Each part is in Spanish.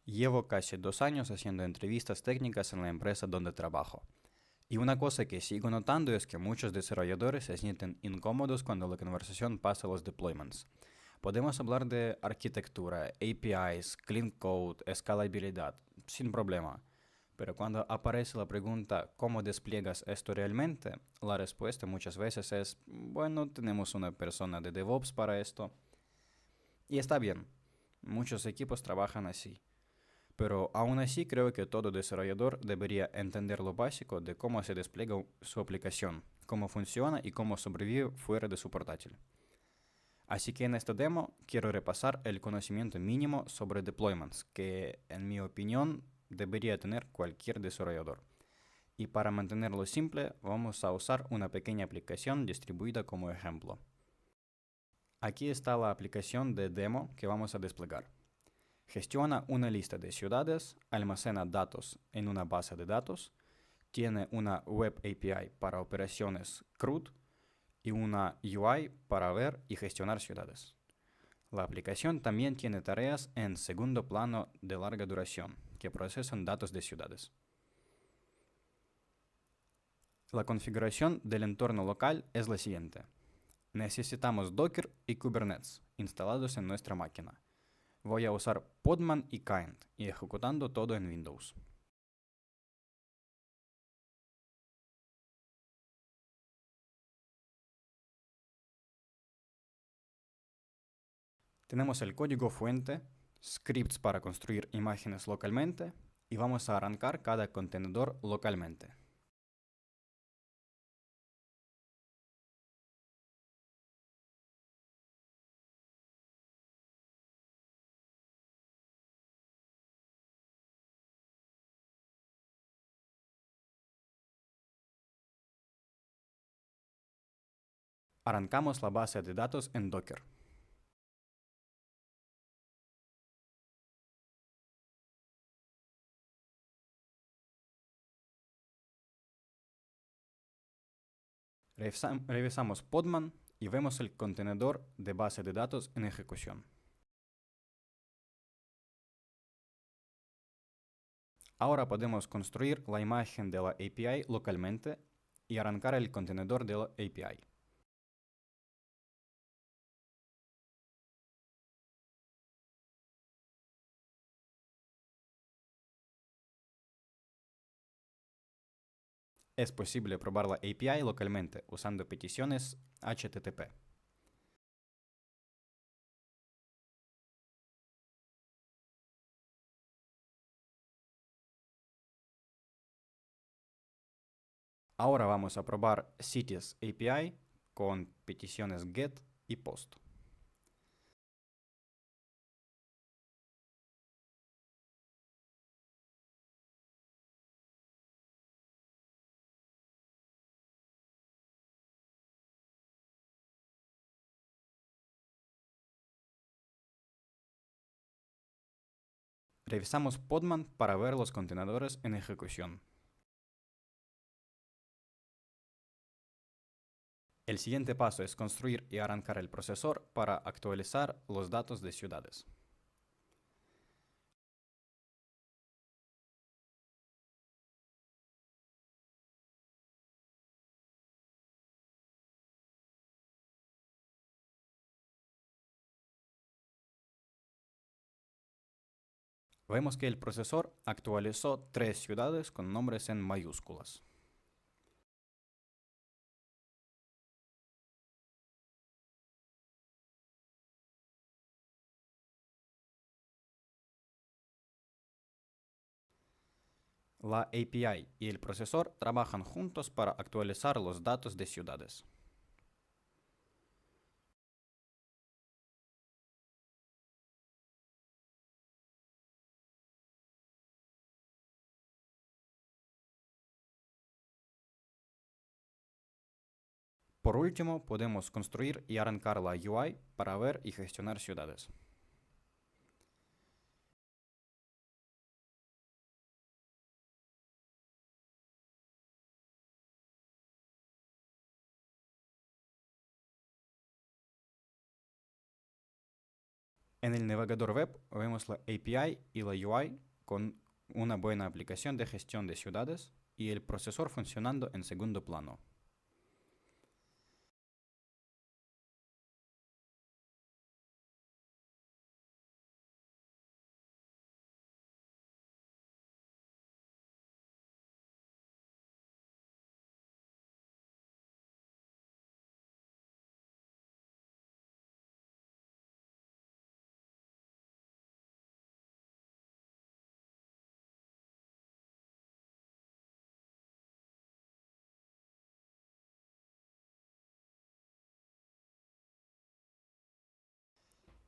Llevo casi 2 años haciendo entrevistas técnicas en la empresa donde trabajo. Y una cosa que sigo notando es que muchos desarrolladores se sienten incómodos cuando la conversación pasa a los deployments. Podemos hablar de arquitectura, APIs, clean code, escalabilidad, sin problema. Pero cuando aparece la pregunta ¿cómo despliegas esto realmente? La respuesta muchas veces es, bueno, tenemos una persona de DevOps para esto. Y está bien, muchos equipos trabajan así. Pero aún así creo que todo desarrollador debería entender lo básico de cómo se despliega su aplicación, cómo funciona y cómo sobrevive fuera de su portátil. Así que en esta demo quiero repasar el conocimiento mínimo sobre deployments que, en mi opinión, debería tener cualquier desarrollador. Y para mantenerlo simple, vamos a usar una pequeña aplicación distribuida como ejemplo. Aquí está la aplicación de demo que vamos a desplegar. Gestiona una lista de ciudades, almacena datos en una base de datos, tiene una Web API para operaciones CRUD y una UI para ver y gestionar ciudades. La aplicación también tiene tareas en segundo plano de larga duración que procesan datos de ciudades. La configuración del entorno local es la siguiente. Necesitamos Docker y Kubernetes instalados en nuestra máquina. Voy a usar Podman y Kind y ejecutando todo en Windows. Tenemos el código fuente, scripts para construir imágenes localmente y vamos a arrancar cada contenedor localmente. Arrancamos la base de datos en Docker. Revisamos Podman y vemos el contenedor de base de datos en ejecución. Ahora podemos construir la imagen de la API localmente y arrancar el contenedor de la API. Es posible probar la API localmente usando peticiones HTTP. Ahora vamos a probar Cities API con peticiones GET y POST. Revisamos Podman para ver los contenedores en ejecución. El siguiente paso es construir y arrancar el procesor para actualizar los datos de ciudades. Vemos que el procesor actualizó 3 ciudades con nombres en mayúsculas. La API y el procesor trabajan juntos para actualizar los datos de ciudades. Por último, podemos construir y arrancar la UI para ver y gestionar ciudades. En el navegador web vemos la API y la UI con una buena aplicación de gestión de ciudades y el procesor funcionando en segundo plano.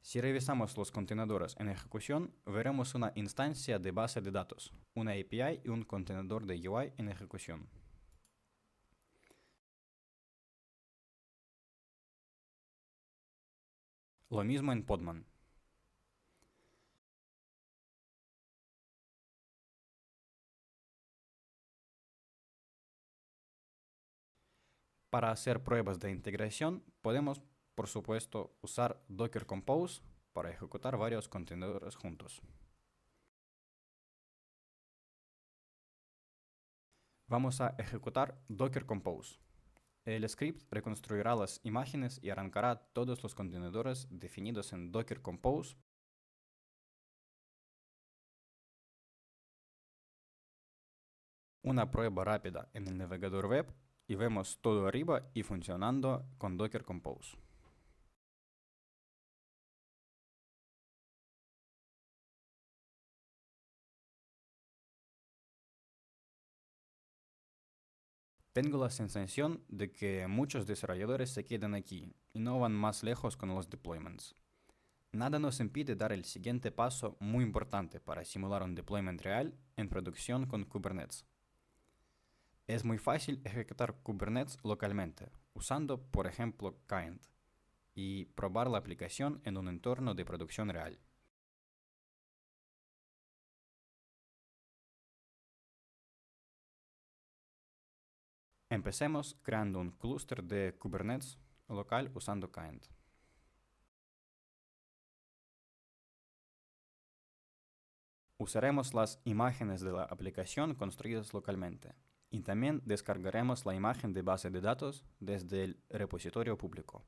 Si revisamos los contenedores en ejecución, veremos una instancia de base de datos, una API y un contenedor de UI en ejecución. Lo mismo en Podman. Para hacer pruebas de integración, podemos, por supuesto, usar Docker Compose para ejecutar varios contenedores juntos. Vamos a ejecutar Docker Compose. El script reconstruirá las imágenes y arrancará todos los contenedores definidos en Docker Compose. Una prueba rápida en el navegador web y vemos todo arriba y funcionando con Docker Compose. Tengo la sensación de que muchos desarrolladores se quedan aquí y no van más lejos con los deployments. Nada nos impide dar el siguiente paso muy importante para simular un deployment real en producción con Kubernetes. Es muy fácil ejecutar Kubernetes localmente, usando por ejemplo Kind, y probar la aplicación en un entorno de producción real. Empecemos creando un clúster de Kubernetes local usando Kind. Usaremos las imágenes de la aplicación construidas localmente y también descargaremos la imagen de base de datos desde el repositorio público.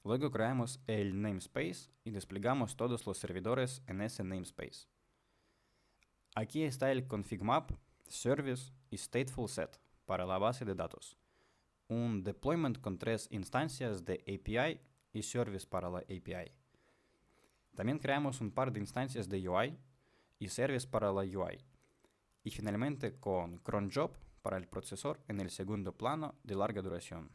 Luego creamos el namespace y desplegamos todos los servidores en ese namespace. Aquí está el config map, service y stateful set para la base de datos. Un deployment con 3 instancias de API y service para la API. También creamos un par de instancias de UI y service para la UI. Y finalmente con cron job para el procesor en el segundo plano de larga duración.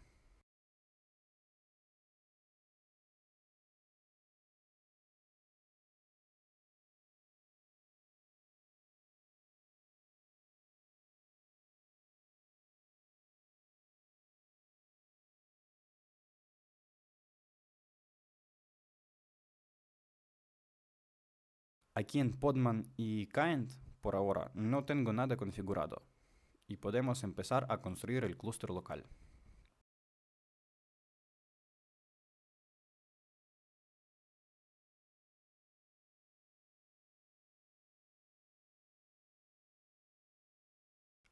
Aquí en Podman y Kind, por ahora, no tengo nada configurado y podemos empezar a construir el clúster local.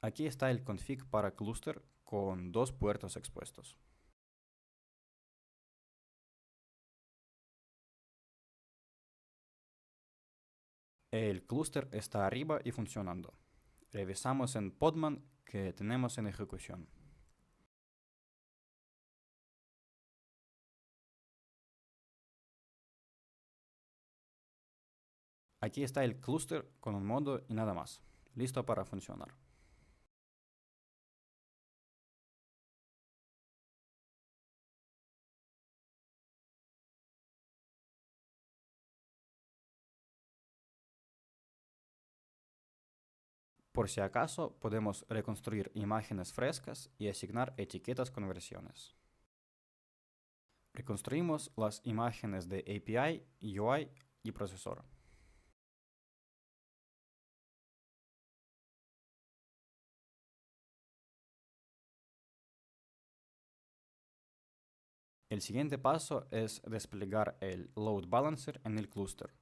Aquí está el config para clúster con 2 puertos expuestos. El clúster está arriba y funcionando. Revisamos en Podman que tenemos en ejecución. Aquí está el clúster con un modo y nada más, listo para funcionar. Por si acaso, podemos reconstruir imágenes frescas y asignar etiquetas con versiones. Reconstruimos las imágenes de API, UI y procesor. El siguiente paso es desplegar el Load Balancer en el clúster.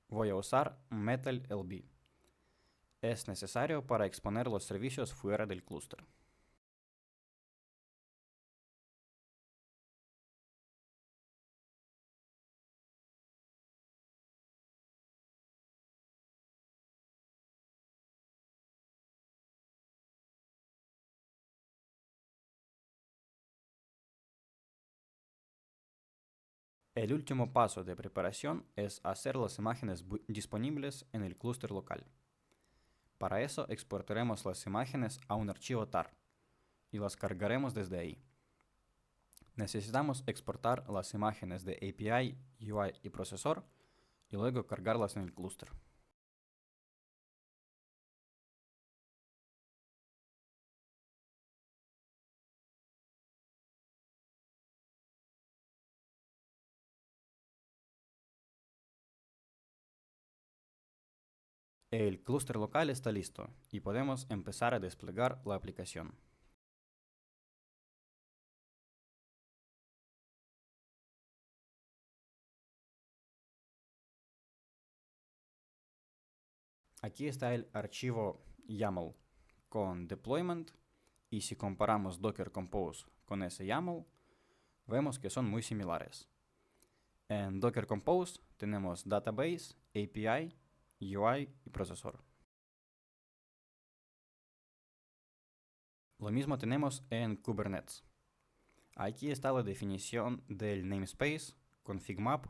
Voy a usar Metal LB. Es necesario para exponer los servicios fuera del clúster. El último paso de preparación es hacer las imágenes disponibles en el clúster local. Para eso exportaremos las imágenes a un archivo TAR y las cargaremos desde ahí. Necesitamos exportar las imágenes de API, UI y procesor y luego cargarlas en el clúster. El clúster local está listo y podemos empezar a desplegar la aplicación. Aquí está el archivo YAML con deployment y si comparamos Docker Compose con ese YAML, vemos que son muy similares. En Docker Compose tenemos database, API, UI y procesor. Lo mismo tenemos en Kubernetes. Aquí está la definición del namespace, config map,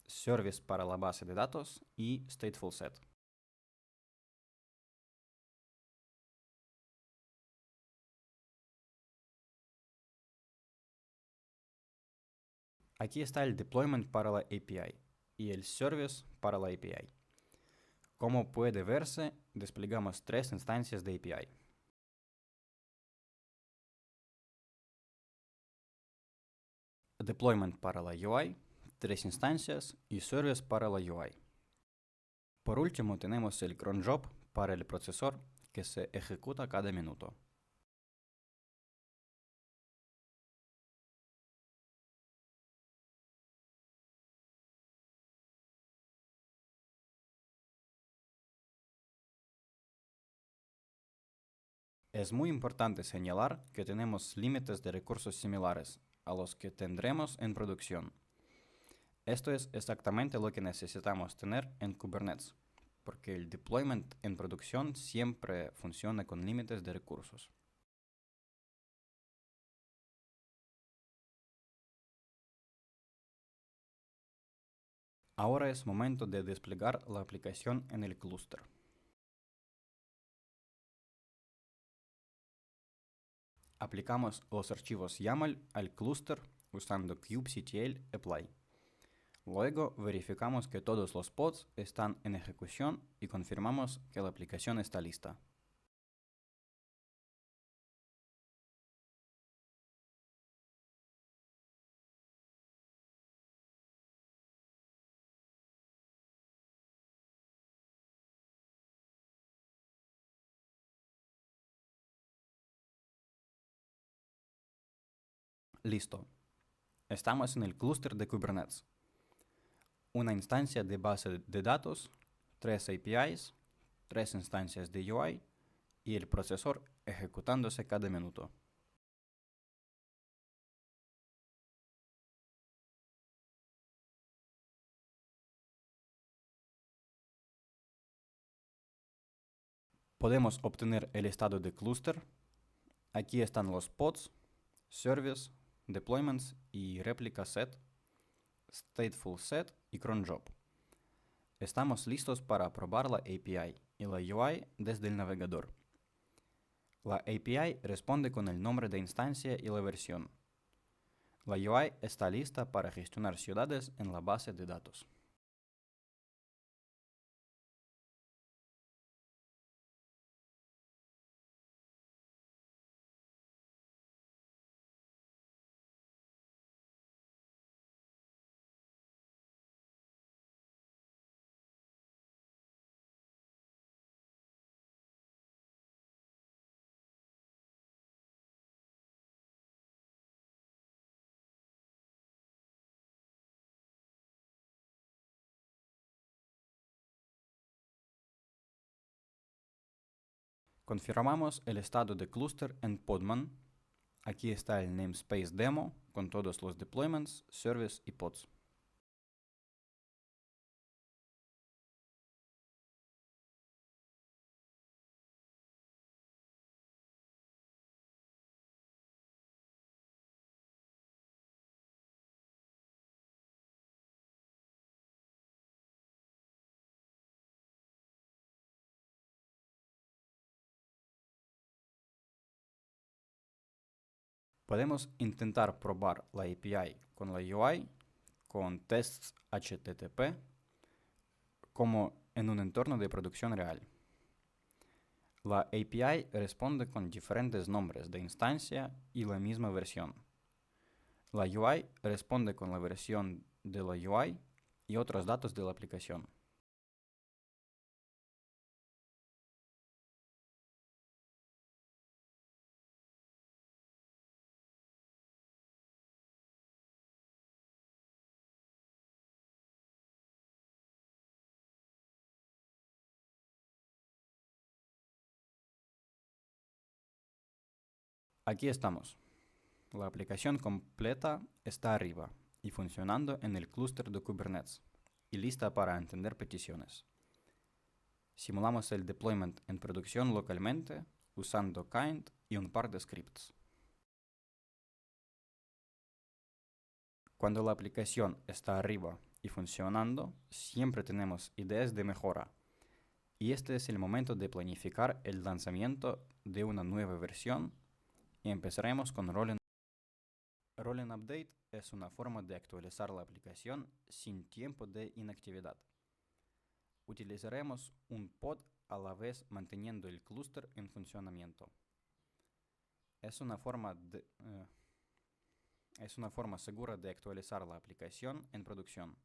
service para la base de datos y stateful set. Aquí está el deployment para la API y el service para la API. Como puede verse, desplegamos 3 instancias de API. Deployment para la UI, 3 instancias y service para la UI. Por último tenemos el cron job para el procesor que se ejecuta cada minuto. Es muy importante señalar que tenemos límites de recursos similares a los que tendremos en producción. Esto es exactamente lo que necesitamos tener en Kubernetes, porque el deployment en producción siempre funciona con límites de recursos. Ahora es momento de desplegar la aplicación en el clúster. Aplicamos los archivos YAML al clúster usando kubectl apply. Luego verificamos que todos los pods están en ejecución y confirmamos que la aplicación está lista. Listo. Estamos en el clúster de Kubernetes. Una instancia de base de datos, 3 APIs, 3 instancias de UI y el procesor ejecutándose cada minuto. Podemos obtener el estado de clúster. Aquí están los pods, service, deployments y réplica set, stateful set y cron job. Estamos listos para probar la API y la UI desde el navegador. La API responde con el nombre de instancia y la versión. La UI está lista para gestionar ciudades en la base de datos. Confirmamos el estado de cluster en Podman. Aquí está el namespace demo con todos los deployments, service y pods. Podemos intentar probar la API con la UI, con tests HTTP, como en un entorno de producción real. La API responde con diferentes nombres de instancia y la misma versión. La UI responde con la versión de la UI y otros datos de la aplicación. Aquí estamos. La aplicación completa está arriba y funcionando en el clúster de Kubernetes y lista para entender peticiones. Simulamos el deployment en producción localmente usando Kind y un par de scripts. Cuando la aplicación está arriba y funcionando, siempre tenemos ideas de mejora. Y este es el momento de planificar el lanzamiento de una nueva versión y empezaremos con Rolling. Rolling Update es una forma de actualizar la aplicación sin tiempo de inactividad. Utilizaremos un pod a la vez manteniendo el clúster en funcionamiento. Es una forma segura de actualizar la aplicación en producción.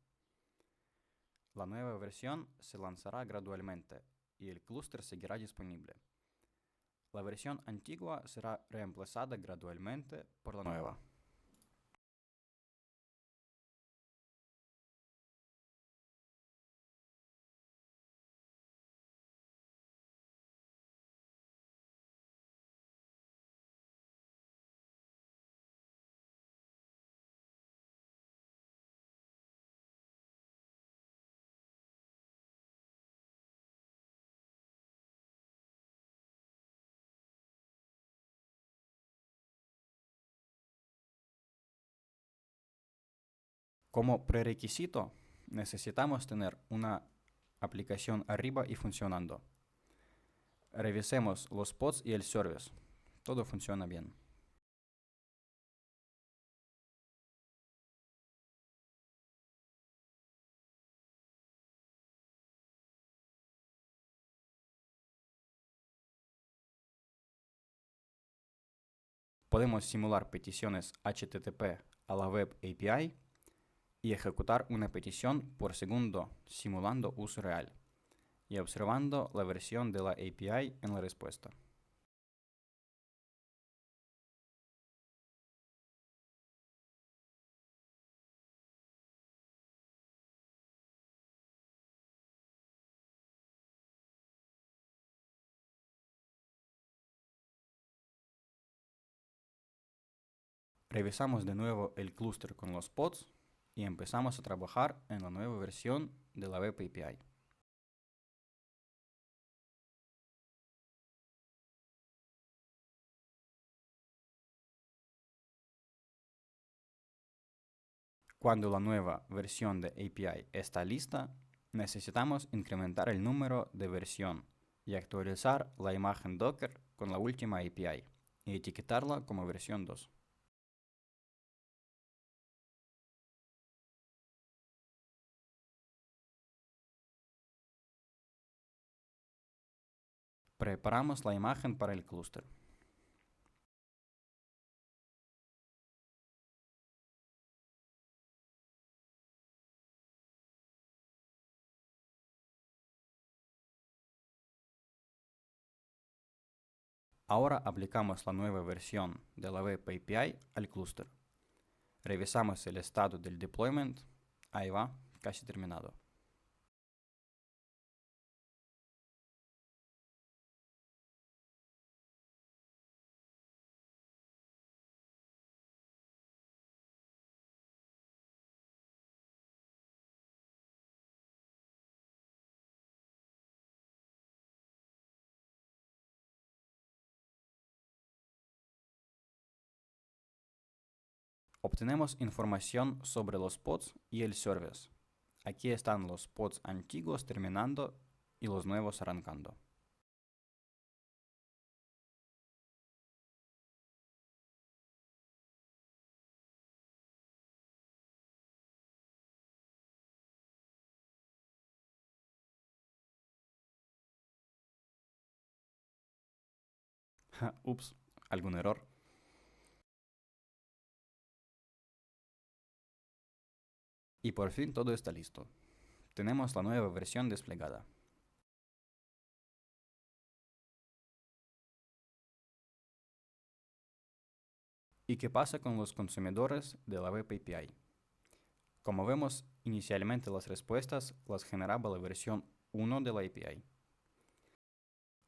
La nueva versión se lanzará gradualmente y el clúster seguirá disponible. La versión antigua será reemplazada gradualmente por la nueva. Como prerequisito, necesitamos tener una aplicación arriba y funcionando. Revisemos los pods y el service. Todo funciona bien. Podemos simular peticiones HTTP a la Web API y ejecutar una petición por segundo simulando uso real y observando la versión de la API en la respuesta. Revisamos de nuevo el clúster con los pods y empezamos a trabajar en la nueva versión de la Web API. Cuando la nueva versión de API está lista, necesitamos incrementar el número de versión y actualizar la imagen Docker con la última API y etiquetarla como versión 2. Preparamos la imagen para el clúster. Ahora aplicamos la nueva versión de la Web API al clúster. Revisamos el estado del deployment. Ahí va, casi terminado. Obtenemos información sobre los pods y el service. Aquí están los pods antiguos terminando y los nuevos arrancando. Ups, algún error. Y por fin todo está listo. Tenemos la nueva versión desplegada. ¿Y qué pasa con los consumidores de la Web API? Como vemos, inicialmente las respuestas las generaba la versión 1 de la API.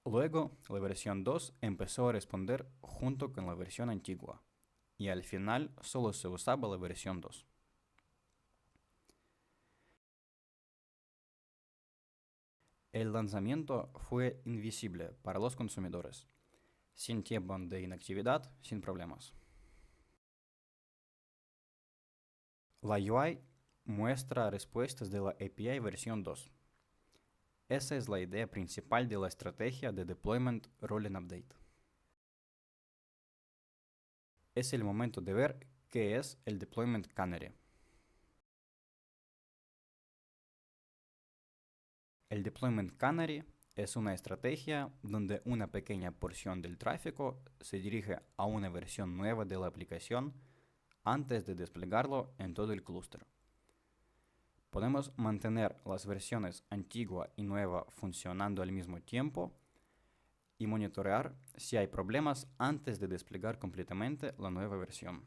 Luego, la versión 2 empezó a responder junto con la versión antigua, y al final solo se usaba la versión 2. El lanzamiento fue invisible para los consumidores, sin tiempo de inactividad, sin problemas. La UI muestra respuestas de la API versión 2. Esa es la idea principal de la estrategia de Deployment Rolling Update. Es el momento de ver qué es el Deployment Canary. El Deployment Canary es una estrategia donde una pequeña porción del tráfico se dirige a una versión nueva de la aplicación antes de desplegarlo en todo el clúster. Podemos mantener las versiones antigua y nueva funcionando al mismo tiempo y monitorear si hay problemas antes de desplegar completamente la nueva versión.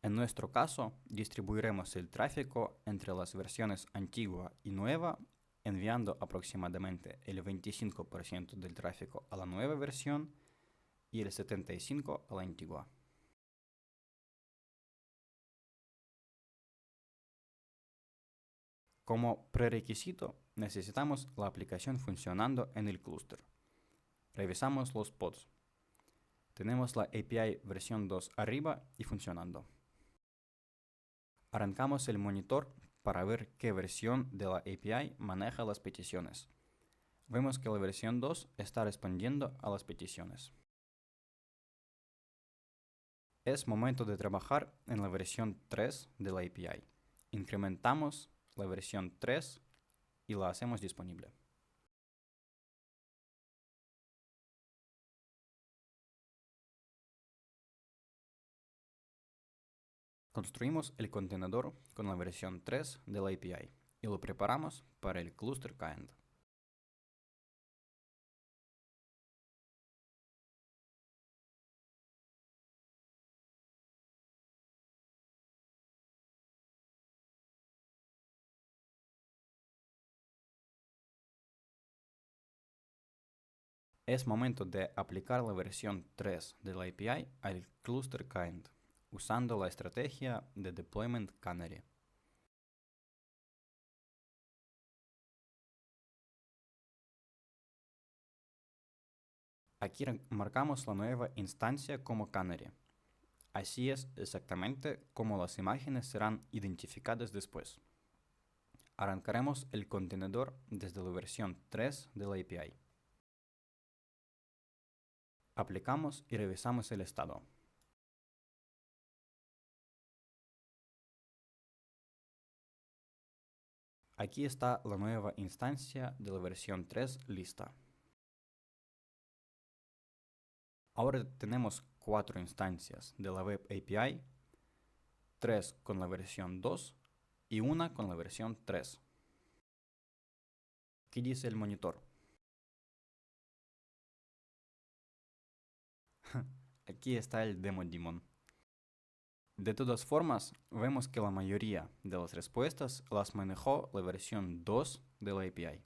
En nuestro caso, distribuiremos el tráfico entre las versiones antigua y nueva, enviando aproximadamente el 25% del tráfico a la nueva versión y el 75% a la antigua. Como prerequisito, necesitamos la aplicación funcionando en el clúster. Revisamos los pods. Tenemos la API versión 2 arriba y funcionando. Arrancamos el monitor para ver qué versión de la API maneja las peticiones. Vemos que la versión 2 está respondiendo a las peticiones. Es momento de trabajar en la versión 3 de la API. Incrementamos la versión 3 y la hacemos disponible. Construimos el contenedor con la versión 3 de la API y lo preparamos para el Cluster Kind. Es momento de aplicar la versión 3 de la API al Cluster Kind, usando la estrategia de Deployment Canary. Aquí marcamos la nueva instancia como Canary. Así es exactamente como las imágenes serán identificadas después. Arrancaremos el contenedor desde la versión 3 de la API. Aplicamos y revisamos el estado. Aquí está la nueva instancia de la versión 3 lista. Ahora tenemos 4 instancias de la Web API, 3 con la versión 2 y una con la versión 3. ¿Qué dice el monitor? Aquí está el demo daemon. De todas formas, vemos que la mayoría de las respuestas las manejó la versión 2 de la API.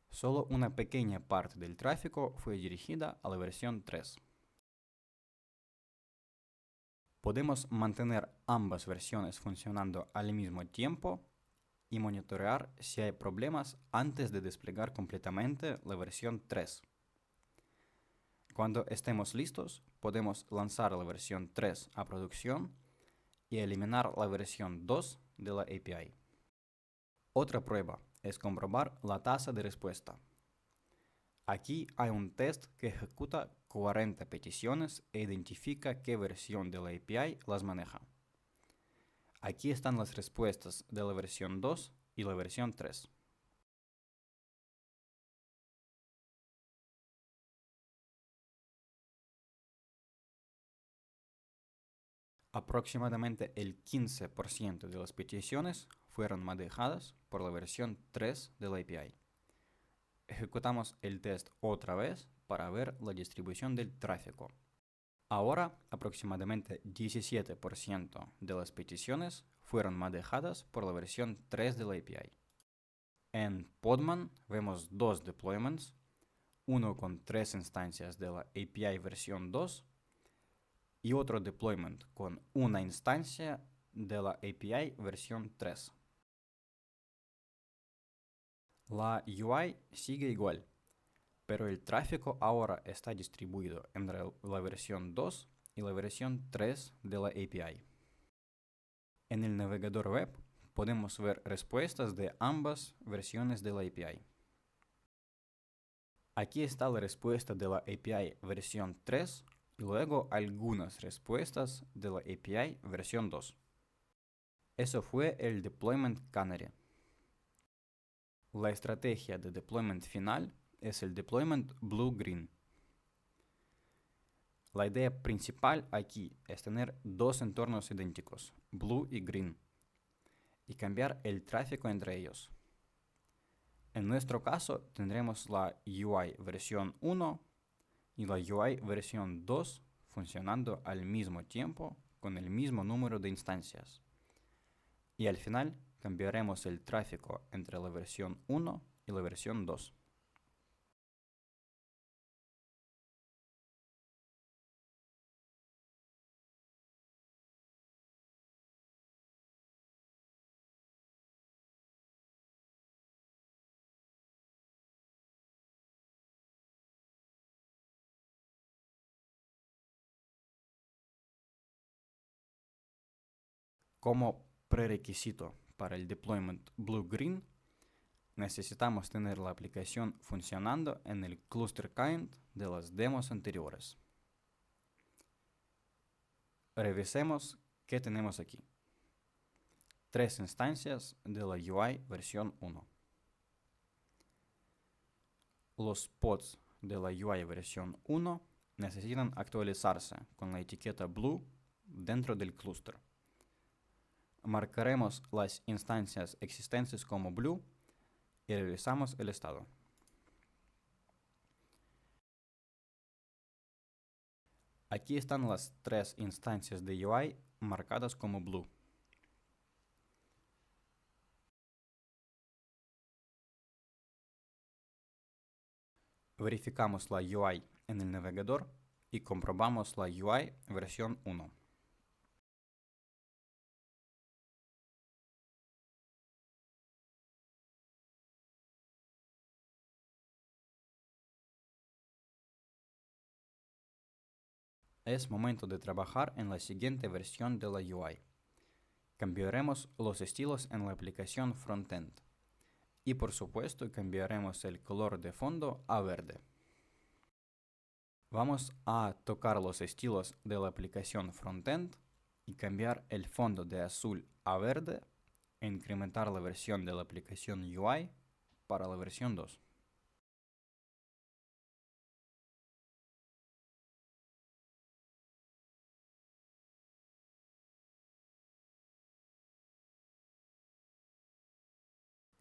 Solo una pequeña parte del tráfico fue dirigida a la versión 3. Podemos mantener ambas versiones funcionando al mismo tiempo y monitorear si hay problemas antes de desplegar completamente la versión 3. Cuando estemos listos, podemos lanzar la versión 3 a producción y eliminar la versión 2 de la API. Otra prueba es comprobar la tasa de respuesta. Aquí hay un test que ejecuta 40 peticiones e identifica qué versión de la API las maneja. Aquí están las respuestas de la versión 2 y la versión 3. Aproximadamente el 15% de las peticiones fueron manejadas por la versión 3 de la API. Ejecutamos el test otra vez para ver la distribución del tráfico. Ahora, aproximadamente 17% de las peticiones fueron manejadas por la versión 3 de la API. En Podman vemos dos deployments, uno con 3 instancias de la API versión 2 y otro deployment con una instancia de la API versión 3. La UI sigue igual, pero el tráfico ahora está distribuido entre la versión 2 y la versión 3 de la API. En el navegador web podemos ver respuestas de ambas versiones de la API. Aquí está la respuesta de la API versión 3 y luego algunas respuestas de la API versión 2. Eso fue el deployment canary. La estrategia de deployment final es el deployment blue-green. La idea principal aquí es tener dos entornos idénticos, blue y green, y cambiar el tráfico entre ellos. En nuestro caso tendremos la UI versión 1 y la UI versión 2 funcionando al mismo tiempo con el mismo número de instancias. Y al final cambiaremos el tráfico entre la versión 1 y la versión 2. Como prerequisito para el deployment blue-green, necesitamos tener la aplicación funcionando en el cluster client de las demos anteriores. Revisemos qué tenemos aquí. 3 instancias de la UI versión 1. Los pods de la UI versión 1 necesitan actualizarse con la etiqueta blue dentro del clúster. Marcaremos las instancias existentes como blue y revisamos el estado. Aquí están las 3 instancias de UI marcadas como blue. Verificamos la UI en el navegador y comprobamos la UI versión 1. Es momento de trabajar en la siguiente versión de la UI. Cambiaremos los estilos en la aplicación frontend. Y por supuesto cambiaremos el color de fondo a verde. Vamos a tocar los estilos de la aplicación frontend y cambiar el fondo de azul a verde e incrementar la versión de la aplicación UI para la versión 2.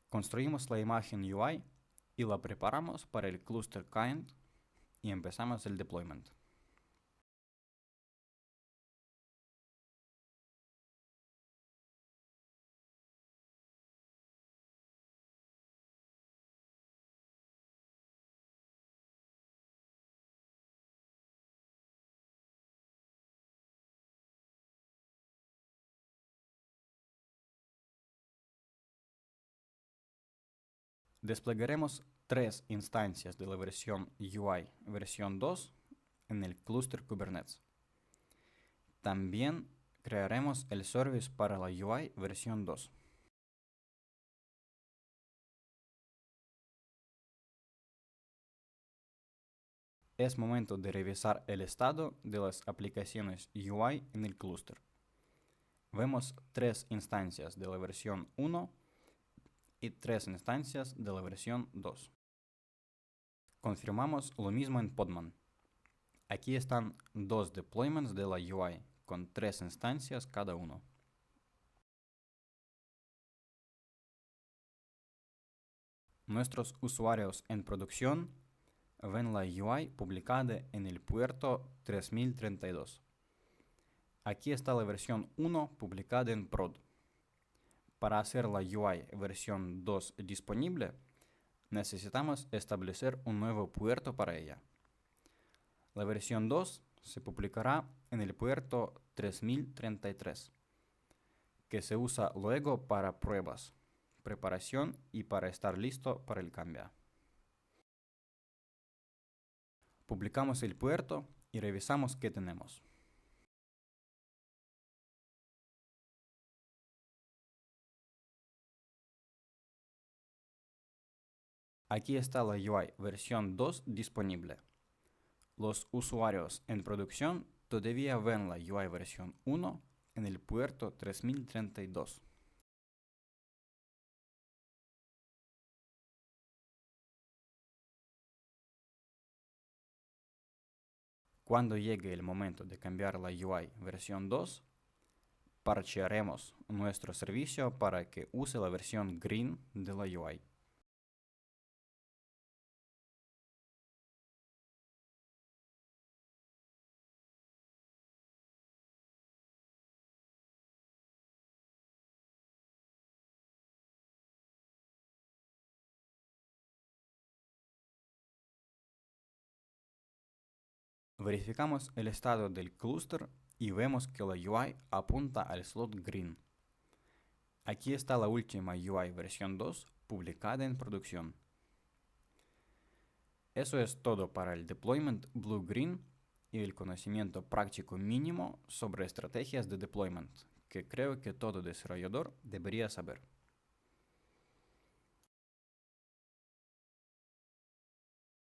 Construimos la imagen UI y la preparamos para el cluster client y empezamos el deployment. Desplegaremos 3 instancias de la versión UI versión 2 en el clúster Kubernetes. También crearemos el service para la UI versión 2. Es momento de revisar el estado de las aplicaciones UI en el clúster. Vemos 3 instancias de la versión 1 y 3 instancias de la versión 2. Confirmamos lo mismo en Podman. Aquí están 2 deployments de la UI con 3 instancias cada uno. Nuestros usuarios en producción ven la UI publicada en el puerto 3032. Aquí está la versión 1 publicada en prod. Para hacer la UI versión 2 disponible, necesitamos establecer un nuevo puerto para ella. La versión 2 se publicará en el puerto 3033, que se usa luego para pruebas, preparación y para estar listo para el cambio. Publicamos el puerto y revisamos qué tenemos. Aquí está la UI versión 2 disponible. Los usuarios en producción todavía ven la UI versión 1 en el puerto 3032. Cuando llegue el momento de cambiar la UI versión 2, parchearemos nuestro servicio para que use la versión green de la UI. Verificamos el estado del clúster y vemos que la UI apunta al slot green. Aquí está la última UI versión 2 publicada en producción. Eso es todo para el deployment blue-green y el conocimiento práctico mínimo sobre estrategias de deployment, que creo que todo desarrollador debería saber.